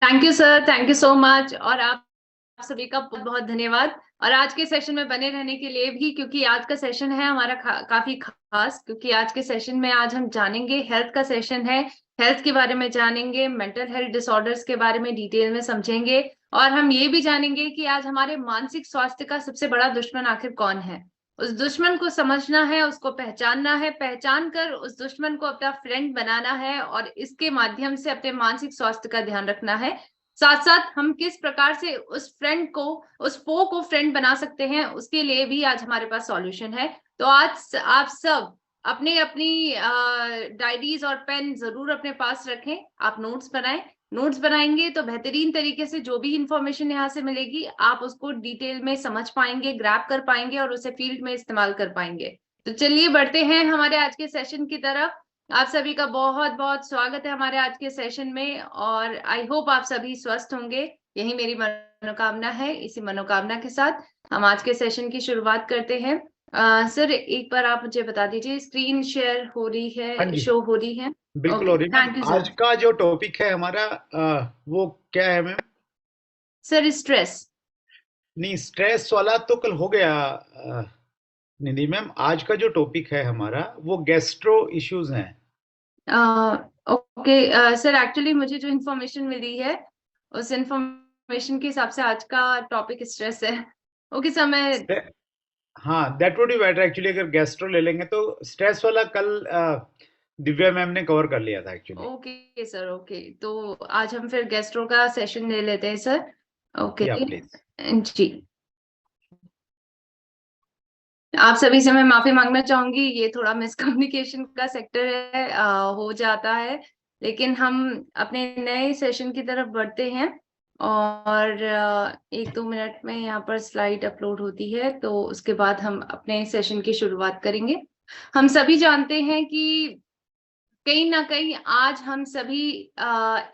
Thank you sir, thank you so much. और आप सभी का बहुत बहुत धन्यवाद। और आज के सेशन में बने रहने के लिए भी, क्योंकि आज का सेशन है हमारा काफी खास। क्योंकि आज के सेशन में आज हम जानेंगे, हेल्थ का सेशन है, हेल्थ के बारे में जानेंगे, मेंटल हेल्थ डिसऑर्डर्स के बारे में डिटेल में समझेंगे। और हम ये भी जानेंगे कि आज हमारे मानसिक स्वास्थ्य का सबसे बड़ा दुश्मन आखिर कौन है। उस दुश्मन को समझना है, उसको पहचानना है, पहचान कर उस दुश्मन को अपना फ्रेंड बनाना है और इसके माध्यम से अपने मानसिक स्वास्थ्य का ध्यान रखना है। साथ साथ हम किस प्रकार से उस फ्रेंड को, उस पो को फ्रेंड बना सकते हैं, उसके लिए भी आज हमारे पास सॉल्यूशन है। तो आज आप सब अपने अपनी डायरीज और पेन जरूर अपने पास रखें। आप नोट्स बनाएं। नोट्स बनाएंगे तो बेहतरीन तरीके से जो भी इंफॉर्मेशन यहाँ से मिलेगी आप उसको डिटेल में समझ पाएंगे, ग्रैब कर पाएंगे और उसे फील्ड में इस्तेमाल कर पाएंगे। तो चलिए बढ़ते हैं हमारे आज के सेशन की तरफ। आप सभी का बहुत बहुत स्वागत है हमारे आज के सेशन में और आई होप आप सभी स्वस्थ होंगे, यही मेरी मनोकामना है। इसी मनोकामना के साथ हम आज के सेशन की शुरुआत करते हैं। सर एक बार आप मुझे बता दीजिए, स्क्रीन शेयर हो रही हाँ है, जी, शो हो रही है? बिल्कुल हो ओके, रही मैम। थैंक यू आज सर। का जो टॉपिक है हमारा वो क्या है मैम? Sir stress. नहीं, स्ट्रेस वाला तो कल हो गया। निधि मैम, आज का जो टॉपिक है हमारा वो गैस्ट्रो इश्यूज हैं। ओके सर, एक्चुअली मुझे जो इन्फॉर्मेशन मिली है उस इन्फॉर्मेशन के हिसाब से आज का टॉपिक स्ट्रेस है। ओके सर, मैं हाँ, that would be better actually. अगर गैस्ट्रो ले लेंगे तो स्ट्रेस वाला कल दिव्या मैम ने कवर कर लिया था एक्चुअली। Okay sir. ओके, तो आज हम फिर गेस्ट्रो का सेशन ले लेते हैं सर। ओके या प्लीज। जी। आप सभी से मैं माफी मांगना चाहूंगी, ये थोड़ा मिसकम्युनिकेशन का सेक्टर है, हो जाता है। लेकिन हम अपने नए सेशन की तरफ बढ़ते हैं और एक दो मिनट में यहाँ पर स्लाइड अपलोड होती है, तो उसके बाद हम अपने सेशन की शुरुआत करेंगे। हम सभी जानते हैं कि कहीं ना कहीं आज हम सभी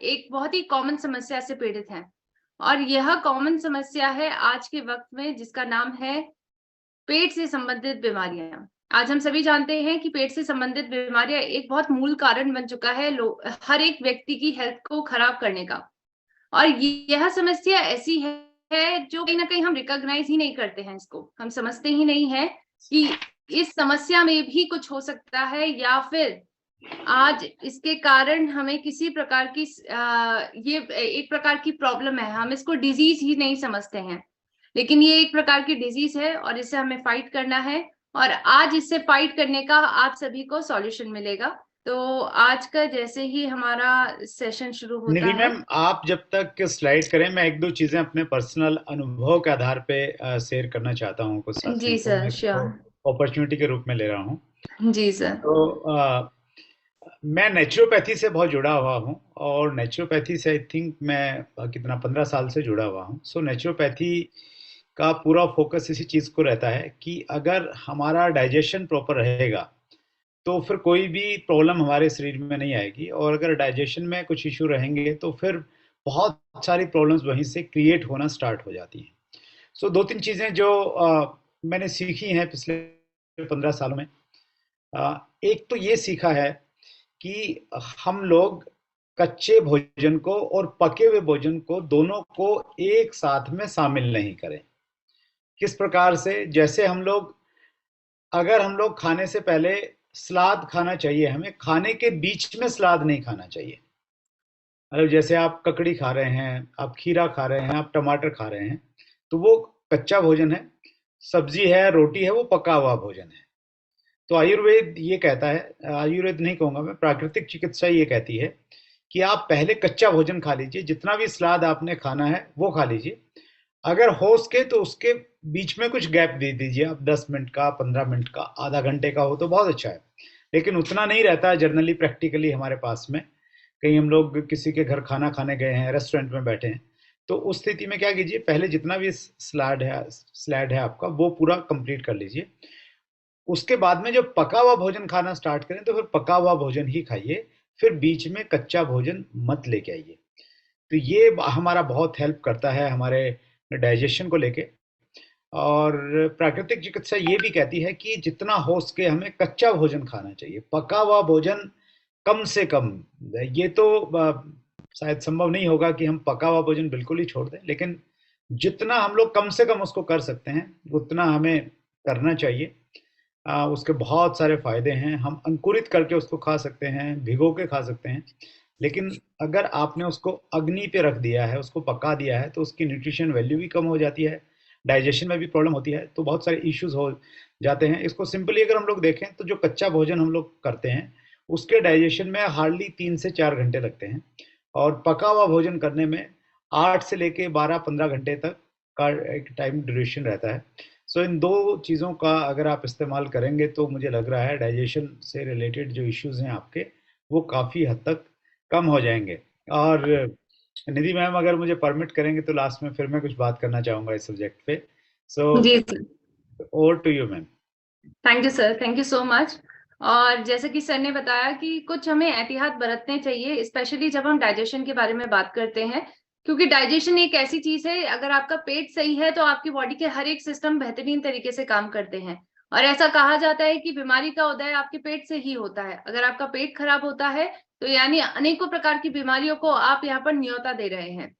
एक बहुत ही कॉमन समस्या से पीड़ित हैं। और यह कॉमन समस्या है आज के वक्त में, जिसका नाम है पेट से संबंधित बीमारियां। आज हम सभी जानते हैं कि पेट से संबंधित बीमारियां एक बहुत मूल कारण बन चुका है हर एक व्यक्ति की हेल्थ को खराब करने का। और यह समस्या ऐसी है जो कहीं ना कहीं हम रिकॉग्नाइज ही नहीं करते हैं, इसको हम समझते ही नहीं है कि इस समस्या में भी कुछ हो सकता है, या फिर आज इसके कारण हमें किसी प्रकार की ये एक प्रकार की प्रॉब्लम है, हम इसको डिजीज ही नहीं समझते हैं। लेकिन ये एक प्रकार की डिजीज है और इससे हमें फाइट करना है। और आज इससे फाइट करने का आप सभी को सॉल्यूशन मिलेगा। तो आज का जैसे ही हमारा सेशन शुरू होता निधि है। मैम, आप जब तक स्लाइड करें, मैं एक दो चीजें अपने पर्सनल अनुभव के आधार पे शेयर करना चाहता हूँ कुछ साथियों जी को। सर, मैं श्योर। अपॉर्चुनिटी के रूप में ले रहा हूँ। जी सर। तो मैं नेचुरोपैथी से बहुत जुड़ा हुआ हूँ और नेचुरोपैथी से आई थिंक मैं कितना 15 साल से जुड़ा हुआ हूँ। सो नेचुरोपैथी का पूरा फोकस इसी चीज़ को रहता है कि अगर हमारा डाइजेशन प्रॉपर रहेगा तो फिर कोई भी प्रॉब्लम हमारे शरीर में नहीं आएगी, और अगर डाइजेशन में कुछ इशू रहेंगे तो फिर बहुत सारी प्रॉब्लम्स वहीं से क्रिएट होना स्टार्ट हो जाती हैं। सो दो तीन चीज़ें जो मैंने सीखी हैं पिछले 15 सालों में। एक तो ये सीखा है कि हम लोग कच्चे भोजन को और पके हुए भोजन को दोनों को एक साथ में शामिल नहीं करें। किस प्रकार से? जैसे अगर हम लोग खाने से पहले सलाद खाना चाहिए, हमें खाने के बीच में सलाद नहीं खाना चाहिए। मतलब जैसे आप ककड़ी खा रहे हैं, आप खीरा खा रहे हैं, आप टमाटर खा रहे हैं, तो वो कच्चा भोजन है। सब्जी है, रोटी है, वो पका हुआ भोजन है। तो आयुर्वेद ये कहता है, आयुर्वेद नहीं कहूंगा मैं, प्राकृतिक चिकित्सा ये कहती है कि आप पहले कच्चा भोजन खा लीजिए, जितना भी सलाद आपने खाना है वो खा लीजिए। अगर हो सके तो उसके बीच में कुछ गैप दे दीजिए, आप 10 मिनट का, 15 मिनट का, आधा घंटे का हो तो बहुत अच्छा है। लेकिन उतना नहीं रहता है जनरली, प्रैक्टिकली हमारे पास में। कहीं हम लोग किसी के घर खाना खाने गए हैं, रेस्टोरेंट में बैठे हैं, तो उस स्थिति में क्या कीजिए, पहले जितना भी स्लैड है आपका, वो पूरा कंप्लीट कर लीजिए। उसके बाद में जब पका हुआ भोजन खाना स्टार्ट करें तो फिर पका हुआ भोजन ही खाइए, फिर बीच में कच्चा भोजन मत लेके आइए। तो ये हमारा बहुत हेल्प करता है हमारे डाइजेशन को लेके। और प्राकृतिक चिकित्सा ये भी कहती है कि जितना हो सके हमें कच्चा भोजन खाना चाहिए, पका हुआ भोजन कम से कम। ये तो शायद संभव नहीं होगा कि हम पका हुआ भोजन बिल्कुल ही छोड़ दें, लेकिन जितना हम लोग कम से कम उसको कर सकते हैं उतना हमें करना चाहिए। उसके बहुत सारे फायदे हैं। हम अंकुरित करके उसको खा सकते हैं, भिगो के खा सकते हैं, लेकिन अगर आपने उसको अग्नि पे रख दिया है, उसको पका दिया है, तो उसकी न्यूट्रिशन वैल्यू भी कम हो जाती है, डाइजेशन में भी प्रॉब्लम होती है, तो बहुत सारे इश्यूज हो जाते हैं। इसको सिंपली अगर हम लोग देखें तो जो कच्चा भोजन हम लोग करते हैं उसके डाइजेशन में हार्डली 3 से 4 घंटे लगते हैं, और पका हुआ भोजन करने में 8 से लेके 12-15 घंटे तक का एक टाइम ड्यूरेशन रहता है। सो इन दो चीज़ों का अगर आप इस्तेमाल करेंगे तो मुझे लग रहा है डाइजेशन से रिलेटेड जो इश्यूज हैं आपके, वो काफ़ी हद तक कम हो जाएंगे। और निधि मैम अगर मुझे परमिट करेंगे तो लास्ट में फिर मैं कुछ बात करना चाहूँगा इस सब्जेक्ट पे। सो जी sir. Over to you ma'am. Thank you sir, thank you so much. और जैसे कि सर ने बताया कि कुछ हमें एहतियात बरतने चाहिए, स्पेशली जब हम डाइजेशन के बारे में बात करते हैं, क्योंकि डाइजेशन एक ऐसी चीज है, अगर आपका पेट सही है तो आपकी बॉडी के हर एक सिस्टम बेहतरीन तरीके से काम करते हैं। और ऐसा कहा जाता है कि बीमारी का उदय आपके पेट से ही होता है। अगर आपका पेट खराब होता है तो यानी अनेकों प्रकार की बीमारियों को आप यहाँ पर न्योता दे रहे हैं।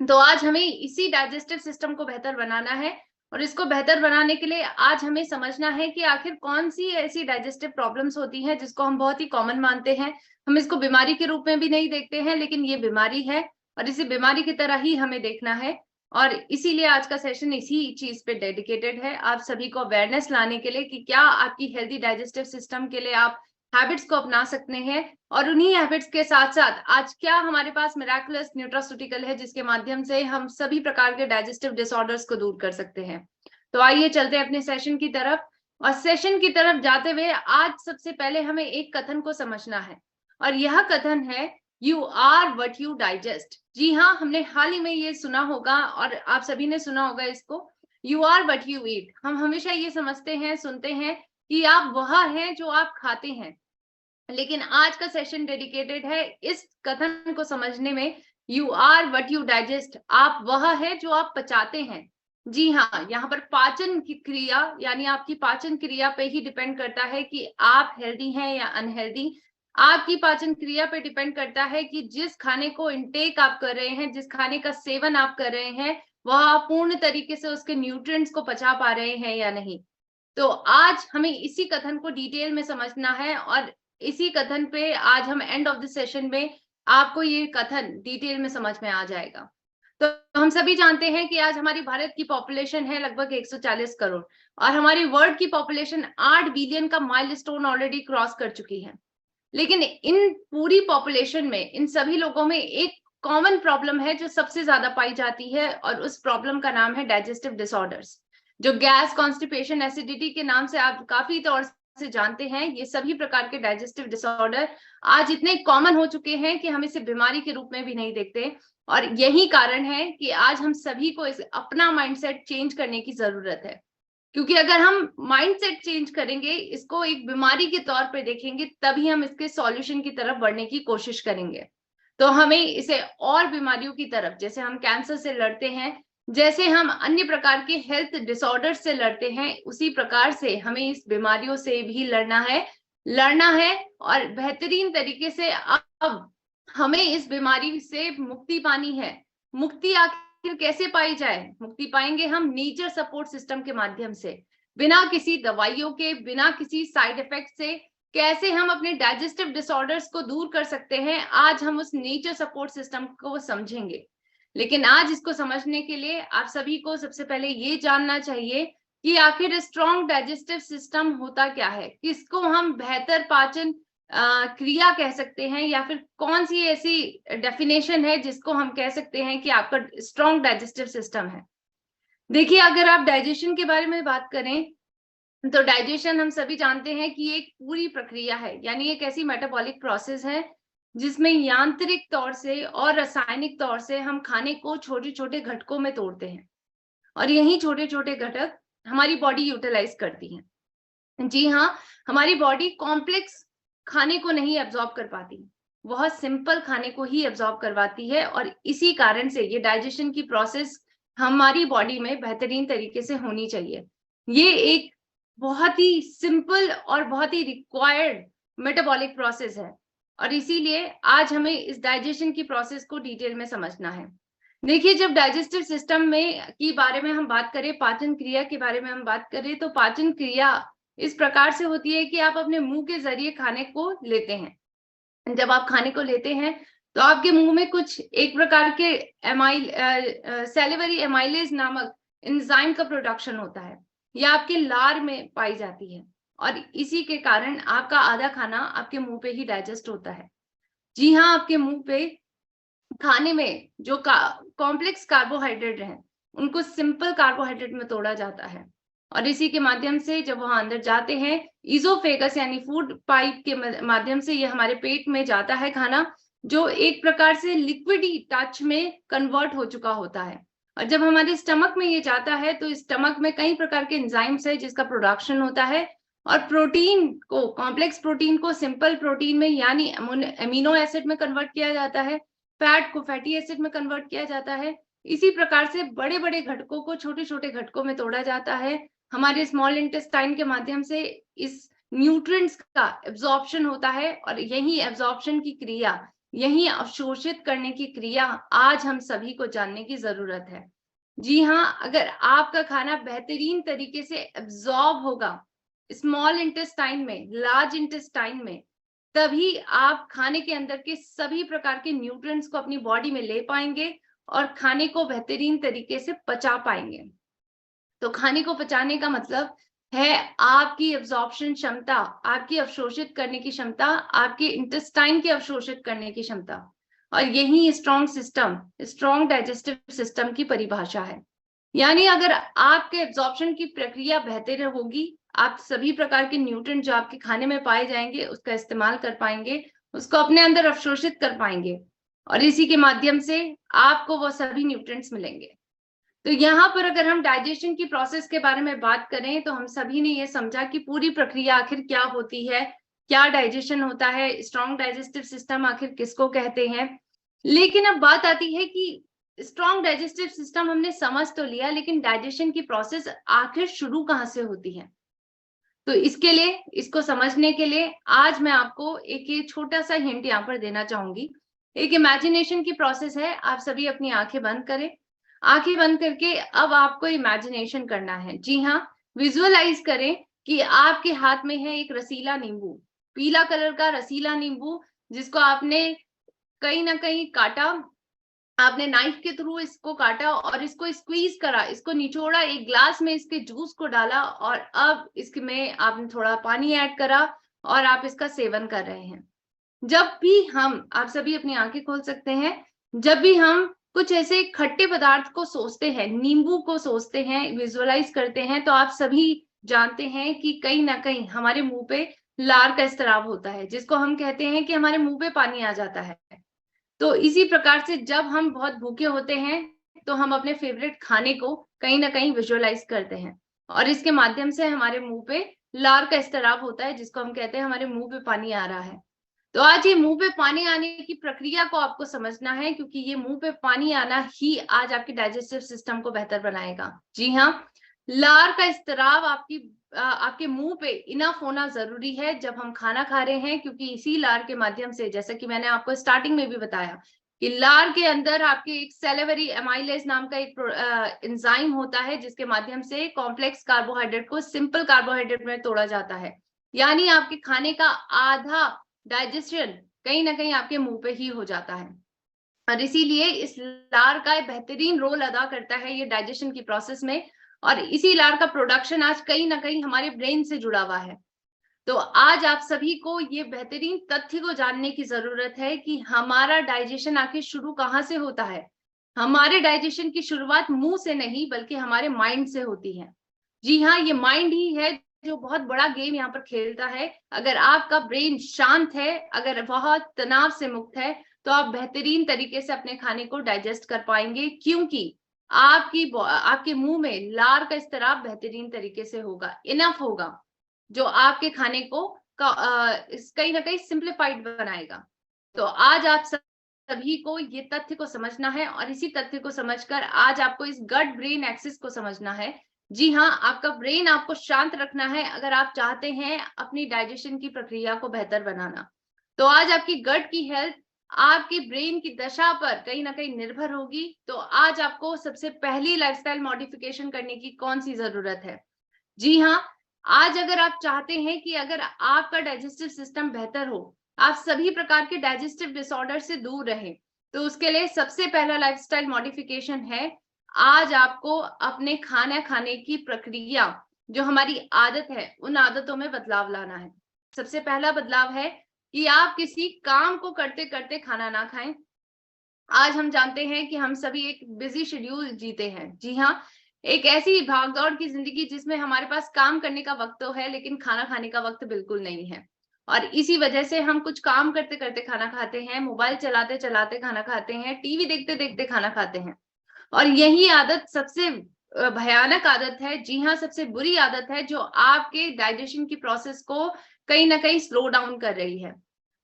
तो आज हमें इसी डाइजेस्टिव सिस्टम को बेहतर बनाना है, और इसको बेहतर बनाने के लिए आज हमें समझना है कि आखिर कौन सी ऐसी डाइजेस्टिव प्रॉब्लम्स होती हैं जिसको हम बहुत ही कॉमन मानते हैं। हम इसको बीमारी के रूप में भी नहीं देखते हैं, लेकिन ये बीमारी है और इसे बीमारी की तरह ही हमें देखना है। और इसीलिए आज का सेशन इसी चीज पे डेडिकेटेड है, आप सभी को अवेयरनेस लाने के लिए कि क्या आपकी हेल्दी डाइजेस्टिव सिस्टम के लिए आप हैबिट्स को अपना सकते हैं। और उन्हीं हैबिट्स के साथ साथ आज क्या हमारे पास मिराकुलस न्यूट्रास्यूटिकल है जिसके माध्यम से हम सभी प्रकार के डाइजेस्टिव डिसऑर्डर्स को दूर कर सकते हैं। तो आइए चलते हैं अपने सेशन की तरफ। और सेशन की तरफ जाते हुए आज सबसे पहले हमें एक कथन को समझना है, और यह कथन है you are what you digest. जी हाँ, हमने हाल ही में ये सुना होगा और आप सभी ने सुना होगा इसको, you are what you eat. हम हमेशा ये समझते हैं, सुनते हैं कि आप वह हैं जो आप खाते हैं, लेकिन आज का सेशन डेडिकेटेड है इस कथन को समझने में, you are what you digest. आप वह है जो आप पचाते हैं। जी हाँ, यहाँ पर पाचन की क्रिया यानी आपकी पाचन क्रिया पे ही डिपेंड करता है कि आप हेल्दी हैं या अनहेल्दी। आपकी पाचन क्रिया पे डिपेंड करता है कि जिस खाने को इंटेक आप कर रहे हैं, जिस खाने का सेवन आप कर रहे हैं, वह आप पूर्ण तरीके से उसके न्यूट्रिएंट्स को पचा पा रहे हैं या नहीं। तो आज हमें इसी कथन को डिटेल में समझना है, और इसी कथन पे आज हम एंड ऑफ द सेशन में आपको ये कथन डिटेल में समझ में आ जाएगा। तो हम सभी जानते हैं कि आज हमारी भारत की पॉपुलेशन है लगभग 140 करोड़, और हमारी वर्ल्ड की पॉपुलेशन 8 बिलियन का माइलस्टोन ऑलरेडी क्रॉस कर चुकी है। लेकिन इन पूरी पॉपुलेशन में, इन सभी लोगों में एक कॉमन प्रॉब्लम है जो सबसे ज्यादा पाई जाती है, और उस प्रॉब्लम का नाम है डाइजेस्टिव डिसऑर्डर्स, जो गैस, कॉन्स्टिपेशन, एसिडिटी के नाम से आप काफी तौर से जानते हैं। ये सभी प्रकार के डाइजेस्टिव डिसऑर्डर आज इतने कॉमन हो चुके हैं कि हम इसे बीमारी के रूप में भी नहीं देखते। और यही कारण है कि आज हम सभी को इस अपना माइंडसेट चेंज करने की जरूरत है, क्योंकि अगर हम माइंडसेट चेंज करेंगे, इसको एक बीमारी के तौर पे देखेंगे, तभी हम इसके सॉल्यूशन की तरफ बढ़ने की कोशिश करेंगे। तो हमें इसे और बीमारियों की तरफ, जैसे हम कैंसर से लड़ते हैं, जैसे हम अन्य प्रकार के हेल्थ डिसऑर्डर से लड़ते हैं, उसी प्रकार से हमें इस बीमारियों से भी लड़ना है और बेहतरीन तरीके से। अब हमें इस बीमारी से मुक्ति पानी है। मुक्ति आखिर कैसे पाई जाए? मुक्ति पाएंगे हम नेचर सपोर्ट सिस्टम के माध्यम से, बिना किसी दवाइयों के, बिना किसी साइड इफेक्ट से। कैसे हम अपने डाइजेस्टिव डिसऑर्डर्स को दूर कर सकते हैं, आज हम उस नेचर सपोर्ट सिस्टम को समझेंगे। लेकिन आज इसको समझने के लिए आप सभी को सबसे पहले ये जानना चाहिए कि आखिर स्ट्रॉन्ग डाइजेस्टिव सिस्टम होता क्या है, किसको हम बेहतर पाचन क्रिया कह सकते हैं, या फिर कौन सी ऐसी डेफिनेशन है जिसको हम कह सकते हैं कि आपका स्ट्रॉन्ग डाइजेस्टिव सिस्टम है। देखिए, अगर आप डाइजेशन के बारे में बात करें तो डाइजेशन हम सभी जानते हैं कि एक पूरी प्रक्रिया है, यानी एक ऐसी मेटाबॉलिक प्रोसेस है जिसमें यांत्रिक तौर से और रासायनिक तौर से हम खाने को छोटे छोटे घटकों में तोड़ते हैं, और यही छोटे छोटे घटक हमारी बॉडी यूटिलाइज करती है। जी हाँ, हमारी बॉडी कॉम्प्लेक्स खाने को नहीं एब्जॉर्ब कर पाती, वह सिंपल खाने को ही एब्जॉर्ब करवाती है, और इसी कारण से ये डाइजेशन की प्रोसेस हमारी बॉडी में बेहतरीन तरीके से होनी चाहिए। ये एक बहुत ही सिंपल और बहुत ही रिक्वायर्ड मेटाबॉलिक प्रोसेस है। और इसीलिए आज हमें इस डाइजेशन की प्रोसेस को डिटेल में समझना है। देखिए, जब डाइजेस्टिव सिस्टम में की बारे में हम बात करें, पाचन क्रिया के बारे में हम बात करें, तो पाचन क्रिया इस प्रकार से होती है कि आप अपने मुंह के जरिए खाने को लेते हैं। जब आप खाने को लेते हैं तो आपके मुंह में कुछ एक प्रकार के सैलिवरी एमाइलेज नामक एंजाइम का प्रोडक्शन होता है, यह आपके लार में पाई जाती है, और इसी के कारण आपका आधा खाना आपके मुंह पे ही डाइजेस्ट होता है। जी हाँ, आपके मुंह पे खाने में जो कॉम्प्लेक्स कार्बोहाइड्रेट हैं, उनको सिंपल कार्बोहाइड्रेट में तोड़ा जाता है, और इसी के माध्यम से जब वहां अंदर जाते हैं, इजोफेगस यानी फूड पाइप के माध्यम से ये हमारे पेट में जाता है खाना, जो एक प्रकार से लिक्विडी टच में कन्वर्ट हो चुका होता है। और जब हमारे स्टमक में ये जाता है तो स्टमक में कई प्रकार के एंजाइम्स है जिसका प्रोडक्शन होता है, और प्रोटीन को, कॉम्प्लेक्स प्रोटीन को सिंपल प्रोटीन में यानी अमीनो एसिड में कन्वर्ट किया जाता है, फैट को फैटी एसिड में कन्वर्ट किया जाता है। इसी प्रकार से बड़े बड़े घटकों को छोटे छोटे घटकों में तोड़ा जाता है। हमारे स्मॉल इंटेस्टाइन के माध्यम से इस न्यूट्रिएंट्स का एब्जॉर्प्शन होता है, और यही एब्जॉर्प्शन की क्रिया, यही अवशोषित करने की क्रिया आज हम सभी को जानने की जरूरत है। जी हाँ, अगर आपका खाना बेहतरीन तरीके से एब्जॉर्ब होगा स्मॉल इंटेस्टाइन में, लार्ज इंटेस्टाइन में, तभी आप खाने के अंदर के सभी प्रकार के न्यूट्रिएंट्स को अपनी बॉडी में ले पाएंगे और खाने को बेहतरीन तरीके से पचा पाएंगे। तो खाने को पचाने का मतलब है आपकी एब्जॉर्प्शन क्षमता, आपकी अवशोषित करने की क्षमता, आपके इंटेस्टाइन की अवशोषित करने की क्षमता, और यही strong system, strong digestive system की परिभाषा है। यानी अगर आपके एब्जॉर्प्शन की प्रक्रिया बेहतर होगी, आप सभी प्रकार के न्यूट्रिएंट जो आपके खाने में पाए जाएंगे उसका इस्तेमाल कर पाएंगे, उसको अपने अंदर अवशोषित कर पाएंगे, और इसी के माध्यम से आपको वो सभी न्यूट्रिएंट्स मिलेंगे। तो यहाँ पर अगर हम डाइजेशन की प्रोसेस के बारे में बात करें तो हम सभी ने ये समझा कि पूरी प्रक्रिया आखिर क्या होती है, क्या डाइजेशन होता है, स्ट्रॉन्ग डाइजेस्टिव सिस्टम आखिर किसको कहते हैं। लेकिन अब बात आती है कि स्ट्रॉन्ग डाइजेस्टिव सिस्टम हमने समझ तो लिया, लेकिन डाइजेशन की प्रोसेस आखिर शुरू कहाँ से होती है। तो इसके लिए, इसको समझने के लिए आज मैं आपको एक ये छोटा सा हिंट यहाँ पर देना चाहूंगी। एक इमेजिनेशन की प्रोसेस है। आप सभी अपनी आंखें बंद करें। आंखें बंद करके अब आपको इमेजिनेशन करना है। जी हाँ, विजुअलाइज करें कि आपके हाथ में है एक रसीला नींबू, पीला कलर का रसीला नींबू, जिसको आपने कहीं ना कहीं काटा, आपने नाइफ के थ्रू इसको काटा और इसको स्क्वीज करा, इसको निचोड़ा, एक ग्लास में इसके जूस को डाला, और अब इसमें आपने थोड़ा पानी ऐड करा और आप इसका सेवन कर रहे हैं। जब भी हम, आप सभी अपनी आंखें खोल सकते हैं, जब भी हम कुछ ऐसे खट्टे पदार्थ को सोचते हैं, नींबू को सोचते हैं, विजुअलाइज करते हैं, तो आप सभी जानते हैं कि कहीं ना कहीं हमारे मुंह पे लार का स्त्राव होता है, जिसको हम कहते हैं कि हमारे मुंह पे पानी आ जाता है। तो इसी प्रकार से जब हम बहुत भूखे होते हैं तो हम अपने फेवरेट खाने को कहीं ना कहीं विजुअलाइज करते हैं, और इसके माध्यम से हमारे मुंह पे लार का स्त्राव होता है, जिसको हम कहते हैं हमारे मुंह पे पानी आ रहा है। तो आज ये मुंह पे पानी आने की प्रक्रिया को आपको समझना है, क्योंकि ये मुंह पे पानी आना ही आज आपके डाइजेस्टिव सिस्टम को बेहतर बनाएगा। जी हाँ, लार का स्त्राव आपके मुंह पे इनफ होना जरूरी है जब हम खाना खा रहे हैं, क्योंकि इसी लार के माध्यम से, जैसा कि मैंने आपको स्टार्टिंग में भी बताया, कि लार के अंदर आपके एक सेलेवरी एमाइलेज नाम का एक एंजाइम होता है, जिसके माध्यम से कॉम्प्लेक्स कार्बोहाइड्रेट को सिंपल कार्बोहाइड्रेट में तोड़ा जाता है। यानी आपके खाने का आधा डाइजेशन कहीं ना कहीं आपके मुंह पे ही हो जाता है, और इसीलिए इस लार का बेहतरीन रोल अदा करता है ये डाइजेशन की प्रोसेस में, और इसी लार का प्रोडक्शन आज कहीं ना कहीं हमारे ब्रेन से जुड़ा हुआ है। तो आज आप सभी को ये बेहतरीन तथ्य को जानने की जरूरत है कि हमारा डाइजेशन आखिर शुरू कहाँ से होता है। हमारे डाइजेशन की शुरुआत मुंह से नहीं, बल्कि हमारे माइंड से होती है। जी हाँ, ये माइंड ही है जो बहुत बड़ा गेम यहाँ पर खेलता है। अगर आपका ब्रेन शांत है, अगर बहुत तनाव से मुक्त है, तो आप बेहतरीन तरीके से अपने खाने को डाइजेस्ट कर पाएंगे, क्योंकि आपके मुंह में लार का स्त्राव बेहतरीन तरीके से होगा, इनफ होगा, जो आपके खाने को कहीं ना कहीं सिंप्लीफाइड बनाएगा। तो आज आप सभी को ये तथ्य को समझना है, और इसी तथ्य को समझकर आज आपको इस गट ब्रेन एक्सिस को समझना है। जी हाँ, आपका ब्रेन आपको शांत रखना है अगर आप चाहते हैं अपनी डाइजेशन की प्रक्रिया को बेहतर बनाना। तो आज आपकी गट की हेल्थ आपकी ब्रेन की दशा पर कहीं ना कहीं निर्भर होगी। तो आज आपको सबसे पहली लाइफस्टाइल मॉडिफिकेशन करने की कौन सी जरूरत है? जी हाँ, आज अगर आप चाहते हैं कि अगर आपका डाइजेस्टिव सिस्टम बेहतर हो, आप सभी प्रकार के डाइजेस्टिव डिसऑर्डर से दूर रहें, तो उसके लिए सबसे पहला लाइफस्टाइल मॉडिफिकेशन है, आज आपको अपने खाना खाने की प्रक्रिया, जो हमारी आदत है, उन आदतों में बदलाव लाना है। सबसे पहला बदलाव है कि आप किसी काम को करते करते खाना ना खाएं। आज हम जानते हैं कि हम सभी एक बिजी शेड्यूल जीते हैं। जी हाँ, एक ऐसी भागदौड़ की जिंदगी जिसमें हमारे पास काम करने का वक्त तो है, लेकिन खाना खाने का वक्त बिल्कुल नहीं है। और इसी वजह से हम कुछ काम करते करते खाना खाते हैं, मोबाइल चलाते चलाते खाना खाते हैं, टीवी देखते देखते खाना खाते हैं। और यही आदत सबसे भयानक आदत है। जी हाँ, सबसे बुरी आदत है, जो आपके डाइजेशन की प्रोसेस को कहीं ना कहीं स्लो डाउन कर रही है।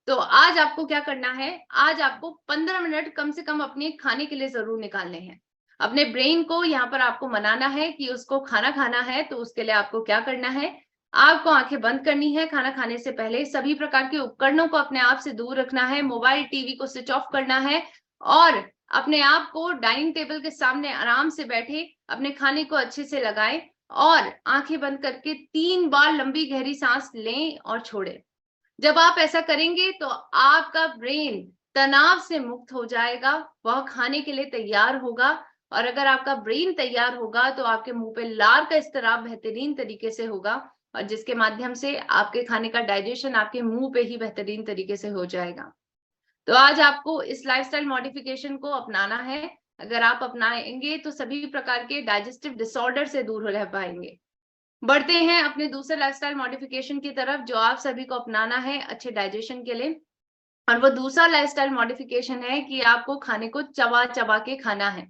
तो आज आपको क्या करना है? आज आपको 15 मिनट कम से कम अपने खाने के लिए जरूर निकालने हैं। अपने ब्रेन को यहाँ पर आपको मनाना है कि उसको खाना खाना है। तो उसके लिए आपको क्या करना है? आपको आंखें बंद करनी है। खाना खाने से पहले सभी प्रकार के उपकरणों को अपने आप से दूर रखना है। मोबाइल टीवी को स्विच ऑफ करना है और अपने आप को डाइनिंग टेबल के सामने आराम से बैठे अपने खाने को अच्छे से लगाएं और आंखें बंद करके 3 बार लंबी गहरी सांस लें और छोड़ें। जब आप ऐसा करेंगे तो आपका ब्रेन तनाव से मुक्त हो जाएगा, वह खाने के लिए तैयार होगा। और अगर आपका ब्रेन तैयार होगा तो आपके मुंह पे लार का स्त्राव बेहतरीन तरीके से होगा, और जिसके माध्यम से आपके खाने का डाइजेशन आपके मुंह पे ही बेहतरीन तरीके से हो जाएगा। तो आज आपको इस लाइफस्टाइल मॉडिफिकेशन को अपनाना है। अगर आप अपनाएंगे तो सभी प्रकार के डाइजेस्टिव डिसऑर्डर से दूर रह पाएंगे। बढ़ते हैं अपने दूसरे लाइफस्टाइल मॉडिफिकेशन की तरफ, जो आप सभी को अपनाना है अच्छे डाइजेशन के लिए। और वो दूसरा लाइफस्टाइल मॉडिफिकेशन है कि आपको खाने को चबा चबा के खाना है।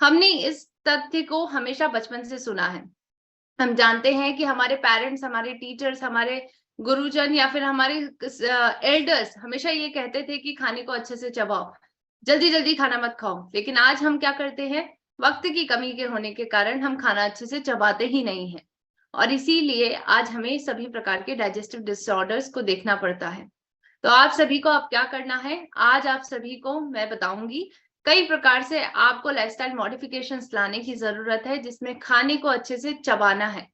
हमने इस तथ्य को हमेशा बचपन से सुना है। हम जानते हैं कि हमारे पेरेंट्स, हमारे टीचर्स, हमारे गुरुजन या फिर हमारे एल्डर्स हमेशा ये कहते थे कि खाने को अच्छे से चबाओ, जल्दी जल्दी खाना मत खाओ। लेकिन आज हम क्या करते हैं? वक्त की कमी के होने के कारण हम खाना अच्छे से चबाते ही नहीं है, और इसीलिए आज हमें सभी प्रकार के डाइजेस्टिव डिसऑर्डर्स को देखना पड़ता है। तो आप सभी को अब क्या करना है? आज आप सभी को मैं बताऊंगी कई प्रकार से आपको लाइफस्टाइल मॉडिफिकेशंस लाने की जरूरत है, जिसमें खाने को अच्छे से चबाना है।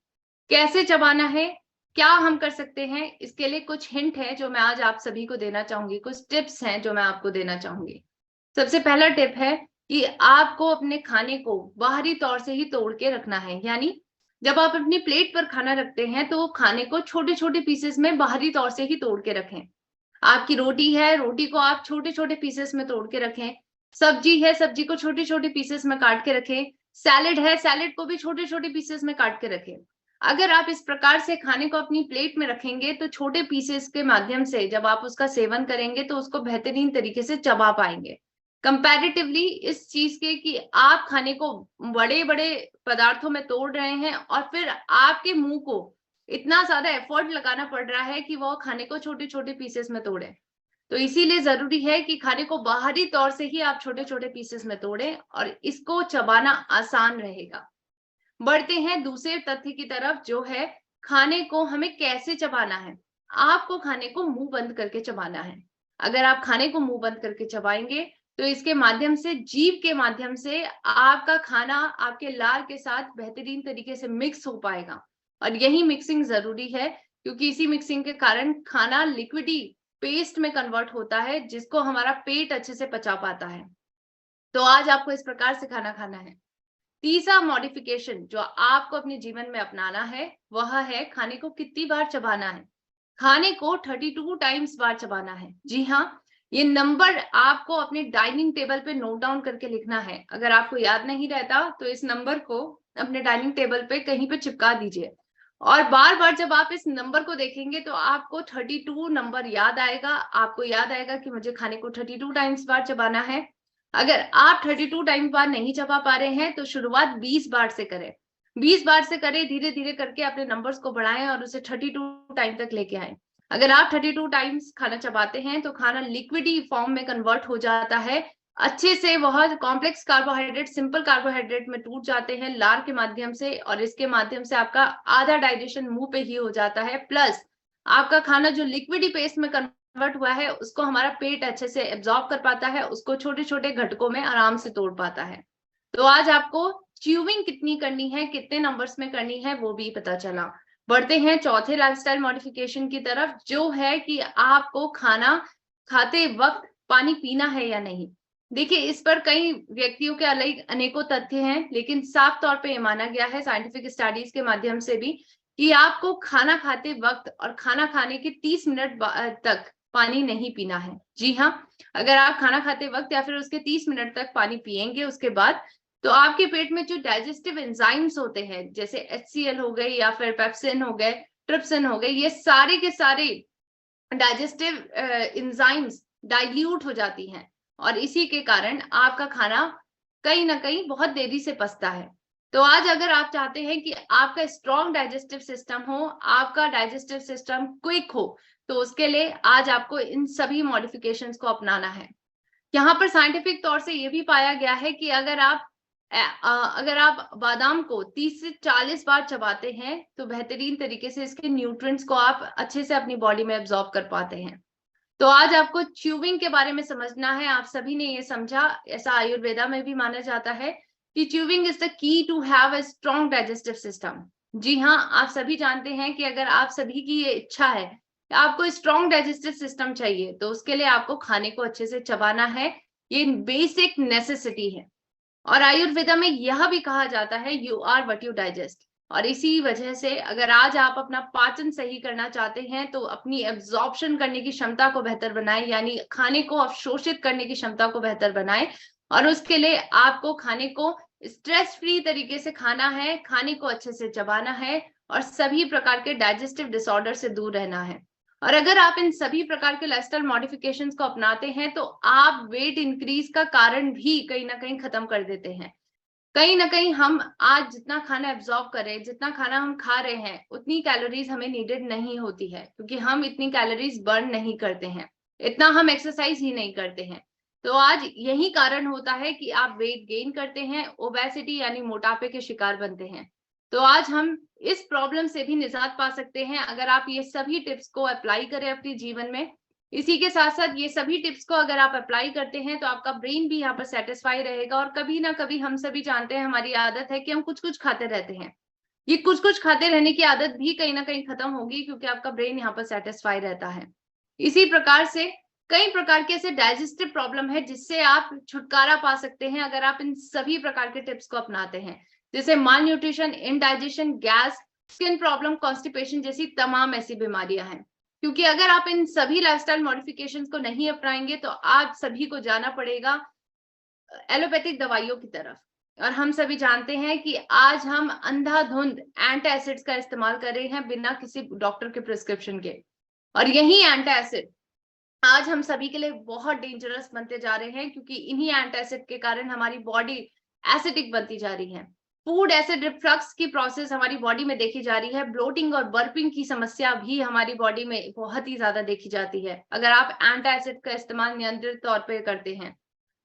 कैसे चबाना है, क्या हम कर सकते हैं, इसके लिए कुछ हिंट है जो मैं आज आप सभी को देना चाहूंगी, कुछ टिप्स हैं जो मैं आपको देना चाहूंगी। सबसे पहला टिप है कि आपको अपने खाने को बाहरी तौर से ही तोड़ के रखना है। यानी जब आप अपनी प्लेट पर खाना रखते हैं तो खाने को छोटे छोटे पीसेस में बाहरी तौर से ही तोड़ के रखें। आपकी रोटी है, रोटी को आप छोटे छोटे पीसेस में तोड़ के रखें। सब्जी है, सब्जी को छोटे छोटे पीसेस में काट के रखें। सैलेड है, सैलेड को भी छोटे छोटे पीसेस में काट के रखें। अगर आप इस प्रकार से खाने को अपनी प्लेट में रखेंगे तो छोटे पीसेस के माध्यम से जब आप उसका सेवन करेंगे तो उसको बेहतरीन तरीके से चबा पाएंगे, कंपैरेटिवली इस चीज के कि आप खाने को बड़े बड़े पदार्थों में तोड़ रहे हैं और फिर आपके मुंह को इतना ज्यादा एफर्ट लगाना पड़ रहा है कि वो खाने को छोटे छोटे पीसेस में तोड़े। तो इसीलिए जरूरी है कि खाने को बाहरी तौर से ही आप छोटे छोटे पीसेस में तोड़ें और इसको चबाना आसान रहेगा। बढ़ते हैं दूसरे तथ्य की तरफ, जो है खाने को हमें कैसे चबाना है। आपको खाने को मुंह बंद करके चबाना है। अगर आप खाने को मुंह बंद करके चबाएंगे तो इसके माध्यम से, जीभ के माध्यम से आपका खाना आपके लार के साथ बेहतरीन तरीके से मिक्स हो पाएगा। और यही मिक्सिंग जरूरी है, क्योंकि इसी मिक्सिंग के कारण खाना लिक्विडी पेस्ट में कन्वर्ट होता है, जिसको हमारा पेट अच्छे से पचा पाता है। तो आज आपको इस प्रकार से खाना खाना है। तीसरा मॉडिफिकेशन जो आपको अपने जीवन में अपनाना है वह है खाने को कितनी बार चबाना है। खाने को 32 टाइम्स बार चबाना है। जी हाँ, ये नंबर आपको अपने डाइनिंग टेबल पे नोट डाउन करके लिखना है। अगर आपको याद नहीं रहता तो इस नंबर को अपने डाइनिंग टेबल पे कहीं पे चिपका दीजिए, और बार बार जब आप इस नंबर को देखेंगे तो आपको 32 नंबर याद आएगा। आपको याद आएगा कि मुझे खाने को 32 टाइम्स बार चबाना है। अगर आप 32 टाइम्स बार नहीं चबा पा रहे हैं तो शुरुआत 20 बार से करें। 20 बार से करें, धीरे धीरे करके अपने नंबर्स को बढ़ाएं और उसे 32 टाइम तक लेके आए। अगर आप 32 टाइम्स खाना चबाते हैं तो खाना लिक्विडी फॉर्म में कन्वर्ट हो जाता है अच्छे से। वह कॉम्प्लेक्स कार्बोहाइड्रेट सिंपल कार्बोहाइड्रेट में टूट जाते हैं लार के माध्यम से, और इसके माध्यम से आपका आधा डाइजेशन मुंह पे ही हो जाता है। प्लस आपका खाना जो लिक्विडी पेस्ट में कन्वर्ट हुआ है उसको हमारा पेट अच्छे से एब्जॉर्ब कर पाता है, उसको छोटे छोटे घटकों में आराम से तोड़ पाता है। तो आज आपको च्यूविंग कितनी करनी है, कितने नंबर्स में करनी है, वो भी पता चला। बढ़ते हैं चौथे लाइफस्टाइल मॉडिफिकेशन की तरफ, जो है कि आपको खाना खाते वक्त पानी पीना है या नहीं। देखिए, इस पर कई व्यक्तियों के अलग अनेकों तथ्य हैं, लेकिन साफ तौर पे ये माना गया है साइंटिफिक स्टडीज के माध्यम से भी कि आपको खाना खाते वक्त और खाना खाने के 30 मिनट तक पानी नहीं पीना है। जी हाँ, अगर आप खाना खाते वक्त या फिर उसके 30 मिनट तक पानी पिएंगे उसके बाद, तो आपके पेट में जो डाइजेस्टिव एंजाइम्स होते हैं, जैसे HCl हो गए या फिर पेप्सिन हो गए, ट्रिप्सिन हो गए, ये सारे के सारे डाइजेस्टिव एंजाइम्स डाइल्यूट हो जाती हैं, और इसी के कारण आपका खाना कहीं ना कहीं बहुत देरी से पचता है। तो आज अगर आप चाहते हैं कि आपका स्ट्रॉन्ग डाइजेस्टिव सिस्टम हो, आपका डाइजेस्टिव सिस्टम क्विक हो, तो उसके लिए आज आपको इन सभी मॉडिफिकेशंस को अपनाना है। यहाँ पर साइंटिफिक तौर से ये भी पाया गया है कि अगर आप बादाम को 30 से 40 बार चबाते हैं तो बेहतरीन तरीके से इसके न्यूट्रिएंट्स को आप अच्छे से अपनी बॉडी में एब्जॉर्ब कर पाते हैं। तो आज आपको च्यूविंग के बारे में समझना है। आप सभी ने ये समझा, ऐसा आयुर्वेदा में भी माना जाता है कि chewing is the key to have a strong digestive system. जी हाँ, आप सभी जानते हैं कि अगर आप सभी की ये इच्छा है, आपको स्ट्रॉन्ग डाइजेस्टिव सिस्टम चाहिए, तो उसके लिए आपको खाने को अच्छे से चबाना है। ये बेसिक नेसेसिटी है। और आयुर्वेदा में यह भी कहा जाता है you are what you digest. और इसी वजह से अगर आज आप अपना पाचन सही करना चाहते हैं तो अपनी एब्जॉर्प्शन करने की क्षमता को बेहतर बनाएं, यानी खाने को अवशोषित करने की क्षमता को बेहतर बनाएं। और उसके लिए आपको खाने को स्ट्रेस फ्री तरीके से खाना है, खाने को अच्छे से चबाना है और सभी प्रकार के डाइजेस्टिव डिसऑर्डर से दूर रहना है। और अगर आप इन सभी प्रकार के लाइफस्टाइल मॉडिफिकेशंस को अपनाते हैं तो आप वेट इंक्रीज का कारण भी कहीं ना कहीं खत्म कर देते हैं। कहीं ना कहीं हम आज जितना खाना एब्जॉर्ब कर रहे हैं, जितना खाना हम खा रहे हैं, उतनी कैलोरीज हमें नीडेड नहीं होती है, क्योंकि हम इतनी कैलोरीज बर्न नहीं करते हैं, इतना हम एक्सरसाइज ही नहीं करते हैं। तो आज यही कारण होता है कि आप वेट गेन करते हैं, ओबेसिटी यानी मोटापे के शिकार बनते हैं। तो आज हम इस प्रॉब्लम से भी निजात पा सकते हैं अगर आप ये सभी टिप्स को अप्लाई करें अपने जीवन में। इसी के साथ साथ ये सभी टिप्स को अगर आप अप्लाई करते हैं तो आपका ब्रेन भी यहाँ पर सेटिस्फाई रहेगा। और कभी ना कभी हम सभी जानते हैं, हमारी आदत है कि हम कुछ कुछ खाते रहते हैं, ये कुछ कुछ खाते रहने की आदत भी कहीं ना कहीं खत्म होगी, क्योंकि आपका ब्रेन यहाँ पर सेटिस्फाई रहता है। इसी प्रकार से कई प्रकार के ऐसे डाइजेस्टिव प्रॉब्लम है जिससे आप छुटकारा पा सकते हैं अगर आप इन सभी प्रकार के टिप्स को अपनाते हैं, जैसे malnutrition, indigestion, gas, skin problem, constipation जैसी तमाम ऐसी बीमारियां हैं। क्योंकि अगर आप इन सभी लाइफस्टाइल मॉडिफिकेशंस को नहीं अपनाएंगे तो आप सभी को जाना पड़ेगा एलोपैथिक दवाइयों की तरफ। और हम सभी जानते हैं कि आज हम अंधाधुंध एंटासिड्स का इस्तेमाल कर रहे हैं बिना किसी डॉक्टर के प्रिस्क्रिप्शन के। और यही एंटासिड आज हम सभी के लिए बहुत डेंजरस बनते जा रहे हैं, क्योंकि इन्हीं एंटासिड के कारण हमारी बॉडी एसिडिक बनती जा रही है। फूड एसिड रिफ्लक्स की प्रोसेस हमारी बॉडी में देखी जा रही है। ब्लोटिंग और बर्पिंग की समस्या भी हमारी बॉडी में बहुत ही ज्यादा देखी जाती है अगर आप एंटासिड का इस्तेमाल नियंत्रित तौर पे करते हैं।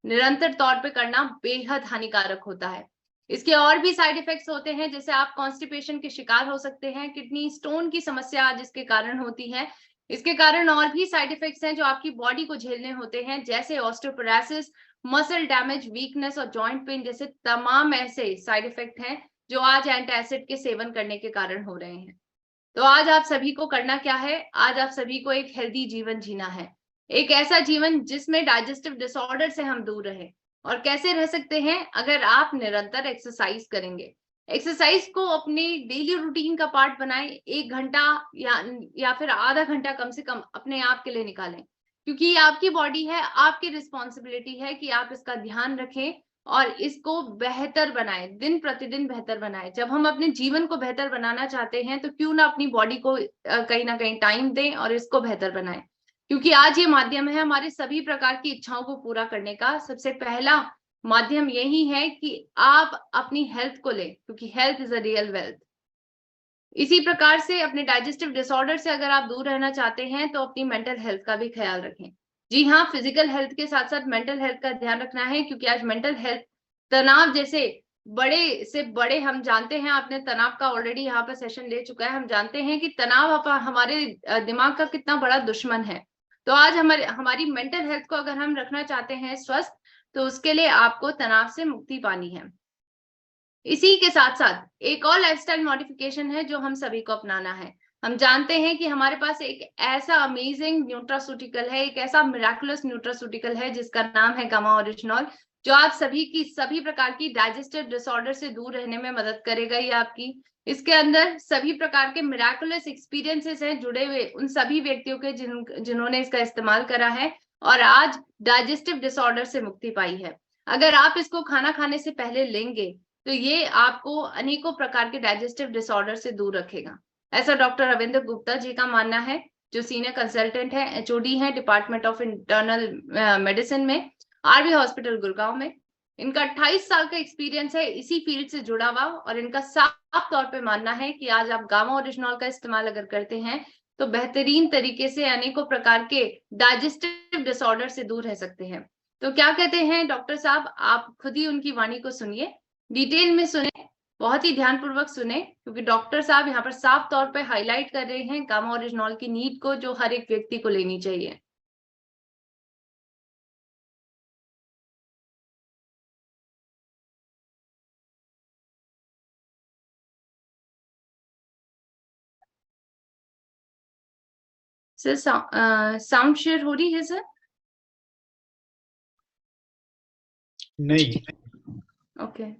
निरंतर तौर पे करना बेहद हानिकारक होता है। इसके और भी साइड इफेक्ट्स होते हैं, जैसे आप कॉन्स्टिपेशन के शिकार हो सकते हैं, किडनी स्टोन की समस्या जिसके कारण होती है। इसके कारण और भी साइड इफेक्ट्स हैं जो आपकी बॉडी को झेलने होते हैं, जैसे ऑस्टियोपोरोसिस, मसल डैमेज, वीकनेस और जॉइंट पेन जैसे तमाम ऐसे साइड इफेक्ट हैं जो आज एंटासिड के सेवन करने के कारण हो रहे हैं। तो आज आप सभी को करना क्या है, आज आप सभी को एक हेल्दी जीवन जीना है, एक ऐसा जीवन जिसमें डाइजेस्टिव डिसऑर्डर से हम दूर रहे। और कैसे रह सकते हैं, अगर आप निरंतर एक्सरसाइज करेंगे। एक्सरसाइज को अपने डेली रूटीन का पार्ट बनाएं, 1 घंटा या फिर आधा घंटा कम से कम अपने आप के लिए निकालें, क्योंकि ये आपकी बॉडी है, आपकी रिस्पॉन्सिबिलिटी है कि आप इसका ध्यान रखें और इसको बेहतर बनाएं, दिन प्रतिदिन बेहतर बनाएं। जब हम अपने जीवन को बेहतर बनाना चाहते हैं तो क्यों ना अपनी बॉडी को कहीं ना कहीं टाइम दें और इसको बेहतर बनाएं, क्योंकि आज ये माध्यम है हमारे सभी प्रकार की इच्छाओं को पूरा करने का। सबसे पहला माध्यम यही है कि आप अपनी हेल्थ को लें, क्योंकि health is a real wealth. इसी प्रकार से अपने डाइजेस्टिव डिसऑर्डर से अगर आप दूर रहना चाहते हैं तो अपनी मेंटल हेल्थ का भी ख्याल रखें। जी हाँ, फिजिकल हेल्थ के साथ साथ मेंटल हेल्थ का ध्यान रखना है, क्योंकि आज मेंटल हेल्थ तनाव जैसे बड़े से बड़े, हम जानते हैं, आपने तनाव का ऑलरेडी यहाँ पर सेशन ले चुका है, हम जानते हैं कि तनाव हमारे दिमाग का कितना बड़ा दुश्मन है। तो आज हमारी मेंटल हेल्थ को अगर हम रखना चाहते हैं स्वस्थ, तो उसके लिए आपको तनाव से मुक्ति पानी है। इसी के साथ साथ एक और लाइफस्टाइल मॉडिफिकेशन है जो हम सभी को अपनाना है। हम जानते हैं कि हमारे पास एक ऐसा अमेजिंग न्यूट्रास्यूटिकल है, एक ऐसा मिराकुलस न्यूट्रास्यूटिकल है जिसका नाम है गामा ओरिजिनॉल, जो आप सभी प्रकार की डाइजेस्टिव डिसऑर्डर से दूर रहने में मदद करेगा। ये आपकी इसके अंदर सभी प्रकार के मिराकुलस एक्सपीरियंसेस हैं जुड़े हुए उन सभी व्यक्तियों के जिन्होंने इसका इस्तेमाल करा है और आज डाइजेस्टिव डिसऑर्डर से मुक्ति पाई है। अगर आप इसको खाना खाने से पहले लेंगे तो ये आपको अनेकों प्रकार के डाइजेस्टिव डिसऑर्डर से दूर रखेगा, ऐसा डॉक्टर रविंद्र गुप्ता जी का मानना है, जो सीनियर कंसल्टेंट है, एचओडी है डिपार्टमेंट ऑफ इंटरनल मेडिसिन में, आरवी हॉस्पिटल गुड़गांव में। इनका 28 साल का एक्सपीरियंस है इसी फील्ड से जुड़ा हुआ, और इनका साफ तौर पे मानना है कि आज आप गामा ओरिजिनॉल का इस्तेमाल अगर करते हैं तो बेहतरीन तरीके से अनेकों प्रकार के डाइजेस्टिव डिसऑर्डर से दूर रह सकते हैं। तो क्या कहते हैं डॉक्टर साहब, आप खुद ही उनकी वाणी को सुनिए, डिटेल में सुने, बहुत ही ध्यानपूर्वक सुने, क्योंकि डॉक्टर साहब यहाँ पर साफ तौर पे हाईलाइट कर रहे हैं गामा ओरिजिनॉल की नीड को, जो हर एक व्यक्ति को लेनी चाहिए। सर साउंड शेयर हो रही है सर? नहीं। ओके।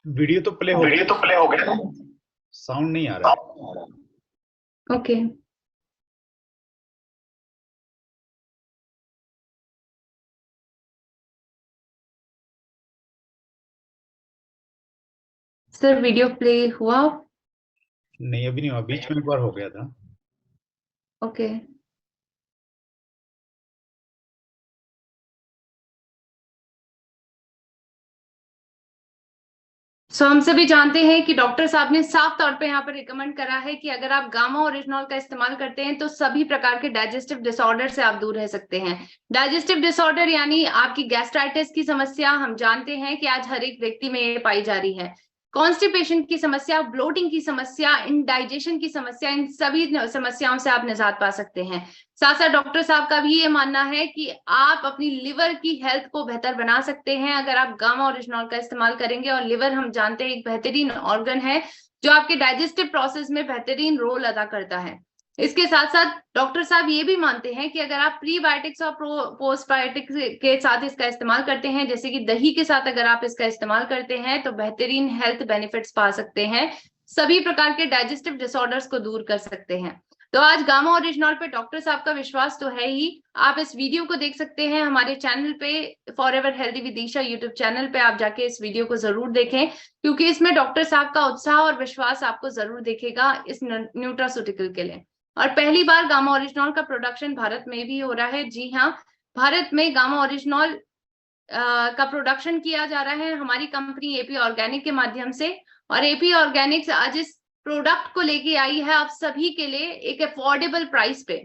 वीडियो तो प्ले हो गया, साउंड नहीं आ रहा है। ओके। सर वीडियो प्ले हुआ? नहीं, अभी नहीं हुआ, बीच में एक बार हो गया था। ओके। सो हम सभी जानते हैं कि डॉक्टर साहब ने साफ तौर पे यहाँ पर रिकमेंड करा है कि अगर आप गामा ओरिजिनॉल का इस्तेमाल करते हैं तो सभी प्रकार के डाइजेस्टिव डिसऑर्डर से आप दूर रह सकते हैं। डाइजेस्टिव डिसऑर्डर यानी आपकी गैस्ट्राइटिस की समस्या, हम जानते हैं कि आज हर एक व्यक्ति में ये पाई जा रही है। कॉन्स्टिपेशन की समस्या, ब्लोटिंग की समस्या, इंडाइजेशन की समस्या, इन सभी समस्याओं से आप निजात पा सकते हैं। साथ साथ डॉक्टर साहब का भी ये मानना है कि आप अपनी लिवर की हेल्थ को बेहतर बना सकते हैं अगर आप गामा ओरिजिनॉल का इस्तेमाल करेंगे। और लिवर हम जानते हैं एक बेहतरीन ऑर्गन है जो आपके डाइजेस्टिव प्रोसेस में बेहतरीन रोल अदा करता है। इसके साथ साथ डॉक्टर साहब ये भी मानते हैं कि अगर आप प्रीबायोटिक्स और पोस्टबायोटिक्स के साथ इसका इस्तेमाल करते हैं, जैसे कि दही के साथ अगर आप इसका इस्तेमाल करते हैं, तो बेहतरीन हेल्थ बेनिफिट्स पा सकते हैं, सभी प्रकार के डाइजेस्टिव डिसऑर्डर्स को दूर कर सकते हैं। तो आज गामा ओरिजिनॉल पे डॉक्टर साहब का विश्वास तो है ही। आप इस वीडियो को देख सकते हैं हमारे चैनल पे, forever healthy with Isha YouTube channel पे आप जाके इस वीडियो को जरूर देखें, क्योंकि इसमें डॉक्टर साहब का उत्साह और विश्वास आपको जरूर दिखेगा इस न्यूट्रास्यूटिकल के लिए। और पहली बार गामा ओरिजिनॉल का प्रोडक्शन भारत में भी हो रहा है। जी हाँ, भारत में गामा ओरिजिनॉल का प्रोडक्शन किया जा रहा है हमारी कंपनी एपी ऑर्गेनिक के माध्यम से। और एपी ऑर्गेनिक्स आज इस प्रोडक्ट को लेके आई है आप सभी के लिए एक अफोर्डेबल प्राइस पे।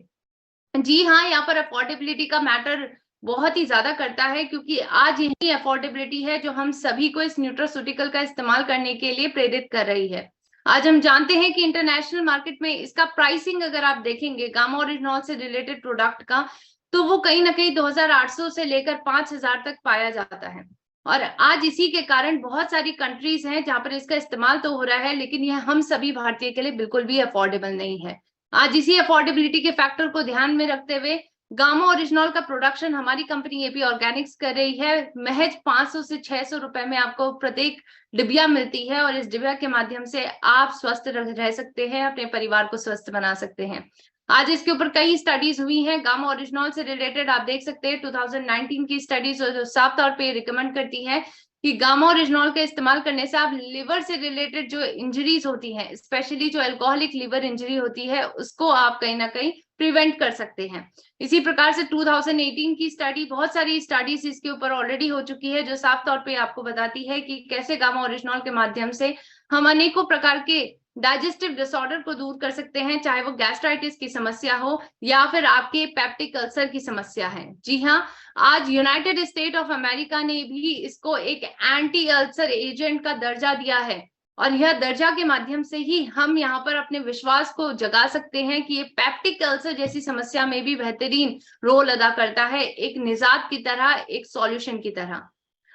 जी हाँ, यहाँ पर अफोर्डेबिलिटी का मैटर बहुत ही ज्यादा करता है, क्योंकि आज यही अफोर्डेबिलिटी है जो हम सभी को इस न्यूट्रास्यूटिकल का इस्तेमाल करने के लिए प्रेरित कर रही है। आज हम जानते हैं कि इंटरनेशनल मार्केट में इसका प्राइसिंग अगर आप देखेंगे गामा ओरिजिनॉल से रिलेटेड प्रोडक्ट का, तो वो कहीं ना कहीं 2800 से लेकर 5000 तक पाया जाता है। और आज इसी के कारण बहुत सारी कंट्रीज हैं जहां पर इसका इस्तेमाल तो हो रहा है, लेकिन यह हम सभी भारतीय के लिए बिल्कुल भी अफोर्डेबल नहीं है। आज इसी अफोर्डेबिलिटी के फैक्टर को ध्यान में रखते हुए गामा ओरिजिनॉल का प्रोडक्शन हमारी कंपनी एपी ऑर्गेनिक्स कर रही है। महज 500 से 600 रुपए में आपको प्रत्येक डिबिया मिलती है, और इस डिबिया के माध्यम से आप स्वस्थ रह सकते हैं, अपने परिवार को स्वस्थ बना सकते हैं। आज इसके ऊपर कई स्टडीज हुई हैं गामा ओरिजिनॉल से रिलेटेड, आप देख सकते हैं 2019 की स्टडीज जो साफ तौर पे रिकमेंड करती है कि गामा ओरिजिनॉल का इस्तेमाल करने से आप लिवर से रिलेटेड जो इंजरीज होती हैं, स्पेशली जो अल्कोहलिक लिवर इंजरी होती है, उसको आप कहीं ना कहीं प्रिवेंट कर सकते हैं। इसी प्रकार से 2018 की स्टडी, बहुत सारी स्टडीज इसके ऊपर ऑलरेडी हो चुकी है, जो साफ तौर पे आपको बताती है कि कैसे गामा ओरिजिनॉल के माध्यम से हम अनेकों प्रकार के डाइजेस्टिव डिसऑर्डर को दूर कर सकते हैं, चाहे वो गैस्ट्राइटिस की समस्या हो या फिर आपके पेप्टिक अल्सर की समस्या है। जी हाँ, आज यूनाइटेड स्टेट ऑफ अमेरिका ने भी इसको एक एंटी अल्सर एजेंट का दर्जा दिया है, और यह दर्जा के माध्यम से ही हम यहाँ पर अपने विश्वास को जगा सकते हैं कि ये पेप्टिक अल्सर जैसी समस्या में भी बेहतरीन रोल अदा करता है, एक निजात की तरह, एक सॉल्यूशन की तरह।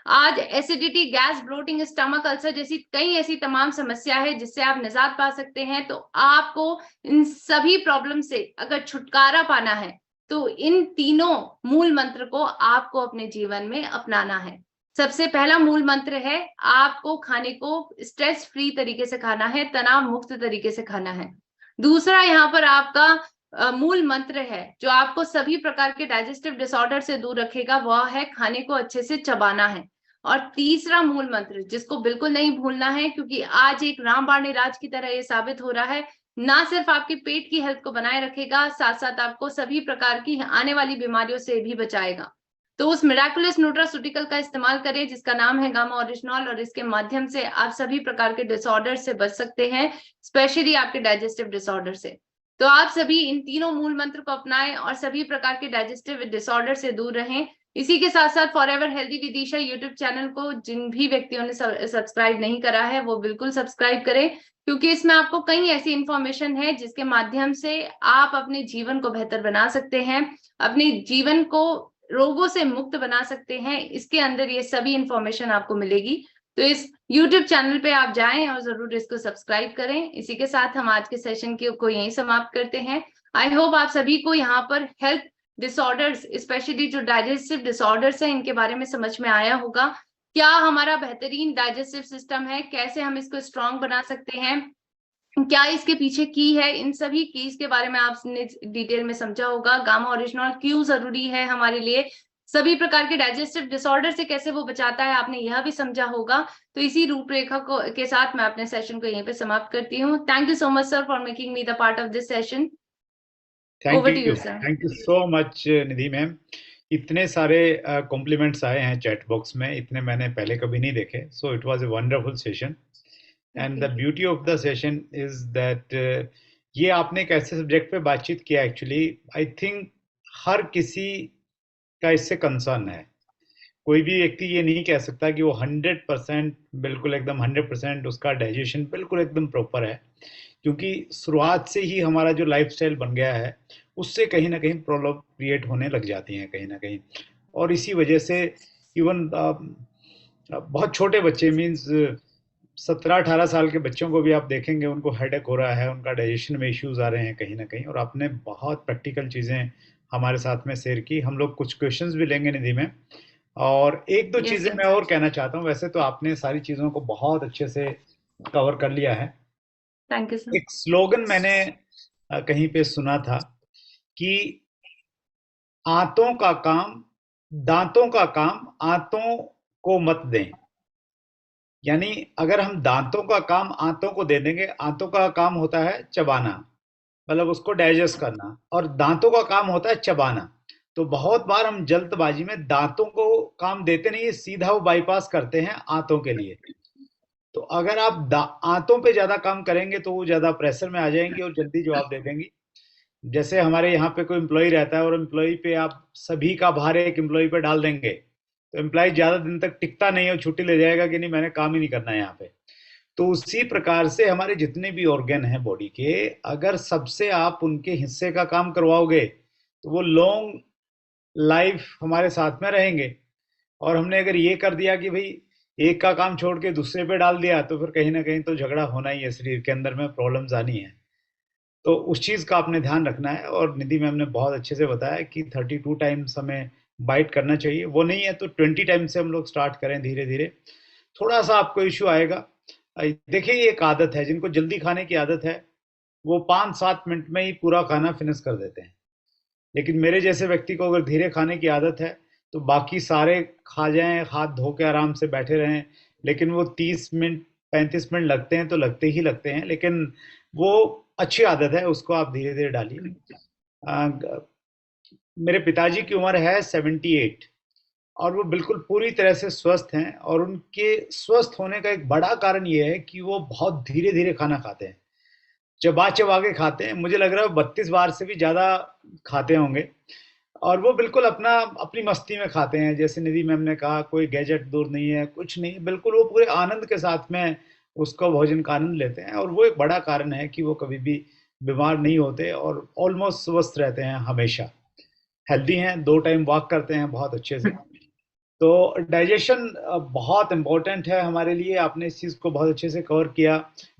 आज acidity, gas, bloating, stomach ulcer जैसी कई ऐसी तमाम समस्या है जिससे आप निजात पा सकते हैं। तो आपको इन सभी प्रॉब्लम से अगर छुटकारा पाना है तो इन तीनों मूल मंत्र को आपको अपने जीवन में अपनाना है। सबसे पहला मूल मंत्र है, आपको खाने को स्ट्रेस फ्री तरीके से खाना है, तनाव मुक्त तरीके से खाना है। दूसरा यहाँ पर आपका मूल मंत्र है जो आपको सभी प्रकार के डाइजेस्टिव डिसऑर्डर से दूर रखेगा, वह है खाने को अच्छे से चबाना है। और तीसरा मूल मंत्र जिसको बिल्कुल नहीं भूलना है, क्योंकि आज एक रामबाण इलाज की तरह ये साबित हो रहा है, ना सिर्फ आपके पेट की हेल्थ को बनाए रखेगा, साथ साथ आपको सभी प्रकार की आने वाली बीमारियों से भी बचाएगा। तो उस मिराकुलस न्यूट्रास्यूटिकल का इस्तेमाल करें जिसका नाम है गामा ओरिजिनॉल, और इसके माध्यम से आप सभी प्रकार के डिसऑर्डर से बच सकते हैं, स्पेशली आपके डाइजेस्टिव डिसऑर्डर से। तो आप सभी इन तीनों मूल मंत्र को अपनाएं और सभी प्रकार के डाइजेस्टिव डिसऑर्डर से दूर रहें। इसी के साथ साथ forever healthy Vidisha YouTube channel को जिन भी व्यक्तियों ने सब्सक्राइब नहीं करा है वो बिल्कुल सब्सक्राइब करें, क्योंकि इसमें आपको कई ऐसी इंफॉर्मेशन है जिसके माध्यम से आप अपने जीवन को बेहतर बना सकते हैं, अपने जीवन को रोगों से मुक्त बना सकते हैं। इसके अंदर ये सभी इंफॉर्मेशन आपको मिलेगी। तो इस YouTube चैनल पे आप जाएं और जरूर इसको सब्सक्राइब करें। इसी के साथ हम आज के सेशन को यहीं समाप्त करते हैं। आई होप आप सभी को यहाँ पर हेल्थ डिसऑर्डर्स, स्पेशली जो डाइजेस्टिव डिसऑर्डर्स हैं, इनके बारे में समझ में आया होगा। क्या हमारा बेहतरीन डाइजेस्टिव सिस्टम है, कैसे हम इसको स्ट्रॉन्ग बना सकते हैं, क्या इसके पीछे की है, इन सभी कीज के बारे में आपने डिटेल में समझा होगा। गामा ओरिजिनॉल क्यों जरूरी है हमारे लिए, सभी प्रकार के डाइजेस्टिव डिसऑर्डर से कैसे वो बचाता है, आपने यह भी समझा होगा। तो इसी रूपरेखा को के साथ मैं अपने सेशन को यहीं पे समाप्त करती हूँ। Thank you so much sir for making me the part of this session. Over to you sir. Thank you so much Nidhi ma'am. इतने सारे कॉम्प्लीमेंट्स आए हैं चैट बॉक्स में, इतने मैंने पहले कभी नहीं देखे। So it was a wonderful session and the beauty of the session is that ये आपने एक ऐसे सब्जेक्ट पे बातचीत किया, एक्चुअली आई थिंक हर किसी का इससे कंसर्न है। कोई भी व्यक्ति ये नहीं कह सकता कि वो 100% बिल्कुल एकदम 100% उसका डाइजेशन बिल्कुल एकदम प्रॉपर है, क्योंकि शुरुआत से ही हमारा जो लाइफस्टाइल बन गया है उससे कहीं ना कहीं प्रॉब्लम क्रिएट होने लग जाती हैं कहीं ना कहीं। और इसी वजह से इवन बहुत छोटे बच्चे मीन्स 17-18 साल के बच्चों को भी आप देखेंगे उनको हेडेक हो रहा है, उनका डाइजेशन में इश्यूज आ रहे हैं कहीं ना कहीं। और आपने बहुत प्रैक्टिकल चीज़ें हमारे साथ में शेयर की। हम लोग कुछ क्वेश्चंस भी लेंगे निधि में, और एक दो चीज़ें मैं और कहना चाहता हूँ। वैसे तो आपने सारी चीज़ों को बहुत अच्छे से कवर कर लिया है। Thank you sir. एक स्लोगन मैंने कहीं पे सुना था कि दांतों का काम आंतों को मत दें। यानी अगर हम दांतों का काम आंतों को दे देंगे, आंतों का काम होता है चबाना, मतलब उसको डाइजेस्ट करना, और दांतों का काम होता है चबाना। तो बहुत बार हम जल्दबाजी में दांतों को काम देते नहीं, सीधा वो बाईपास करते हैं आंतों के लिए। तो अगर आप आंतों पे ज्यादा काम करेंगे तो वो ज्यादा प्रेशर में आ जाएंगी और जल्दी जवाब दे देंगी। जैसे हमारे यहाँ पे कोई एम्प्लॉय रहता है और एम्प्लॉय पे आप सभी का भार एक एम्प्लॉय पे डाल देंगे तो एम्प्लॉय ज्यादा दिन तक टिकता नहीं और छुट्टी ले जाएगा कि नहीं मैंने काम ही नहीं करना है यहाँ पे। तो उसी प्रकार से हमारे जितने भी ऑर्गन हैं बॉडी के, अगर सबसे आप उनके हिस्से का काम करवाओगे तो वो लॉन्ग लाइफ हमारे साथ में रहेंगे। और हमने अगर ये कर दिया कि भाई एक का काम छोड़ के दूसरे पे डाल दिया तो फिर कहीं ना कहीं तो झगड़ा होना ही है, शरीर के अंदर में प्रॉब्लम्स आनी है। तो उस चीज़ का आपने ध्यान रखना है। और निधि मैम ने बहुत अच्छे से बताया कि 32 टाइम्स हमें बाइट करना चाहिए, वो नहीं है तो 20 टाइम से हम लोग स्टार्ट करें धीरे धीरे। थोड़ा सा आपको इश्यू आएगा। देखिए ये एक आदत है, जिनको जल्दी खाने की आदत है वो 5-7 मिनट में ही पूरा खाना फिनिश कर देते हैं। लेकिन मेरे जैसे व्यक्ति को अगर धीरे खाने की आदत है तो बाकी सारे खा जाएं, हाथ धो के आराम से बैठे रहें, लेकिन वो 30 मिनट 35 मिनट लगते हैं तो लगते ही लगते हैं, लेकिन वो अच्छी आदत है, उसको आप धीरे धीरे डालिए। मेरे पिताजी की उम्र है 78, और वो बिल्कुल पूरी तरह से स्वस्थ हैं, और उनके स्वस्थ होने का एक बड़ा कारण ये है कि वो बहुत धीरे धीरे खाना खाते हैं, चबा चबा के खाते हैं। मुझे लग रहा है 32 बार से भी ज़्यादा खाते होंगे। और वो बिल्कुल अपना अपनी मस्ती में खाते हैं, जैसे निधि मैम ने कहा, कोई गैजेट दूर नहीं है, कुछ नहीं, बिल्कुल वो पूरे आनंद के साथ में उसको भोजन का आनंद लेते हैं, और वो एक बड़ा कारण है कि वो कभी भी बीमार नहीं होते और ऑलमोस्ट स्वस्थ रहते हैं हमेशा। हेल्दी हैं, 2 टाइम वॉक करते हैं बहुत अच्छे से। तो डाइजेशन बहुत इम्पोर्टेंट है हमारे लिए। आपने इस चीज़ को बहुत अच्छे से कवर किया।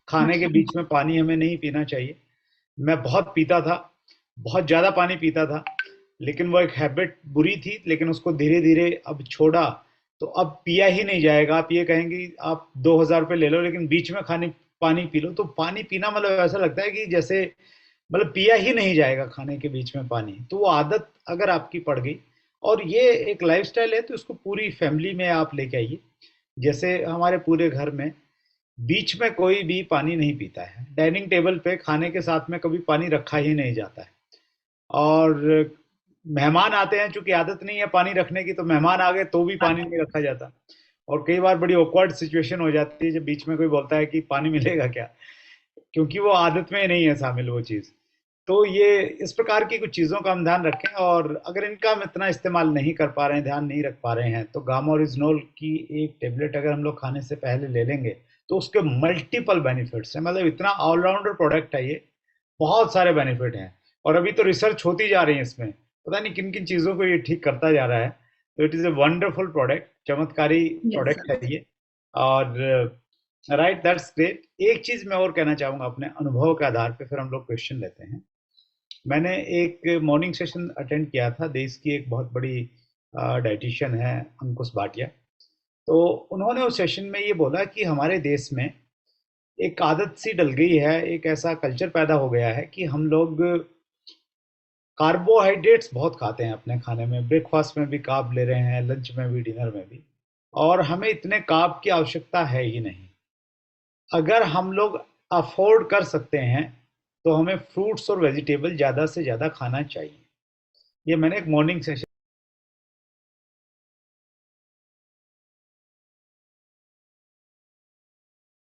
खाने के बीच में पानी हमें नहीं पीना चाहिए। मैं बहुत पीता था, बहुत ज़्यादा पानी पीता था, लेकिन वो एक हैबिट बुरी थी, लेकिन उसको धीरे धीरे अब छोड़ा, तो अब पिया ही नहीं जाएगा। आप ये कहेंगे आप 2,000 रुपये ले लो, लेकिन बीच में खाने पानी पी लो, तो पानी पीना मतलब ऐसा लगता है कि जैसे मतलब पिया ही नहीं जाएगा खाने के बीच में पानी। तो वो आदत अगर आपकी पड़ गई, और ये एक लाइफस्टाइल है, तो इसको पूरी फैमिली में आप लेके आइए। जैसे हमारे पूरे घर में बीच में कोई भी पानी नहीं पीता है, डाइनिंग टेबल पे खाने के साथ में कभी पानी रखा ही नहीं जाता है। और मेहमान आते हैं, चूंकि आदत नहीं है पानी रखने की, तो मेहमान आ गए तो भी पानी नहीं रखा जाता। और कई बार बड़ी ऑकवर्ड सिचुएशन हो जाती है जब बीच में कोई बोलता है कि पानी मिलेगा क्या, क्योंकि वो आदत में नहीं है शामिल वो चीज़। तो ये इस प्रकार की कुछ चीज़ों का हम ध्यान रखें, और अगर इनका हम इतना इस्तेमाल नहीं कर पा रहे हैं, ध्यान नहीं रख पा रहे हैं, तो गामाओरिजिनोल की एक टेबलेट अगर हम लोग खाने से पहले ले लेंगे, तो उसके मल्टीपल बेनिफिट्स हैं। मतलब इतना ऑलराउंडर प्रोडक्ट है ये, बहुत सारे बेनिफिट हैं। और अभी तो रिसर्च होती जा रही है इसमें, पता नहीं किन किन चीज़ों को ये ठीक करता जा रहा है। तो it is a wonderful product, चमत्कारी यस। प्रोडक्ट है ये। और राइट, दैट्स ग्रेट। एक चीज़ मैं और कहना चाहूँगा अपने अनुभव के आधार पे, फिर हम लोग क्वेश्चन लेते हैं। मैंने एक मॉर्निंग सेशन अटेंड किया था, देश की एक बहुत बड़ी डाइटिशियन है अंकुश भाटिया। तो उन्होंने उस सेशन में ये बोला कि हमारे देश में एक आदत सी डल गई है, एक ऐसा कल्चर पैदा हो गया है कि हम लोग कार्बोहाइड्रेट्स बहुत खाते हैं अपने खाने में। ब्रेकफास्ट में भी कार्ब ले रहे हैं, लंच में भी, डिनर में भी, और हमें इतने कार्ब की आवश्यकता है ही नहीं। अगर हम लोग अफोर्ड कर सकते हैं, तो हमें फ्रूट्स और वेजिटेबल ज़्यादा से ज़्यादा खाना चाहिए। ये मैंने एक मॉर्निंग सेशन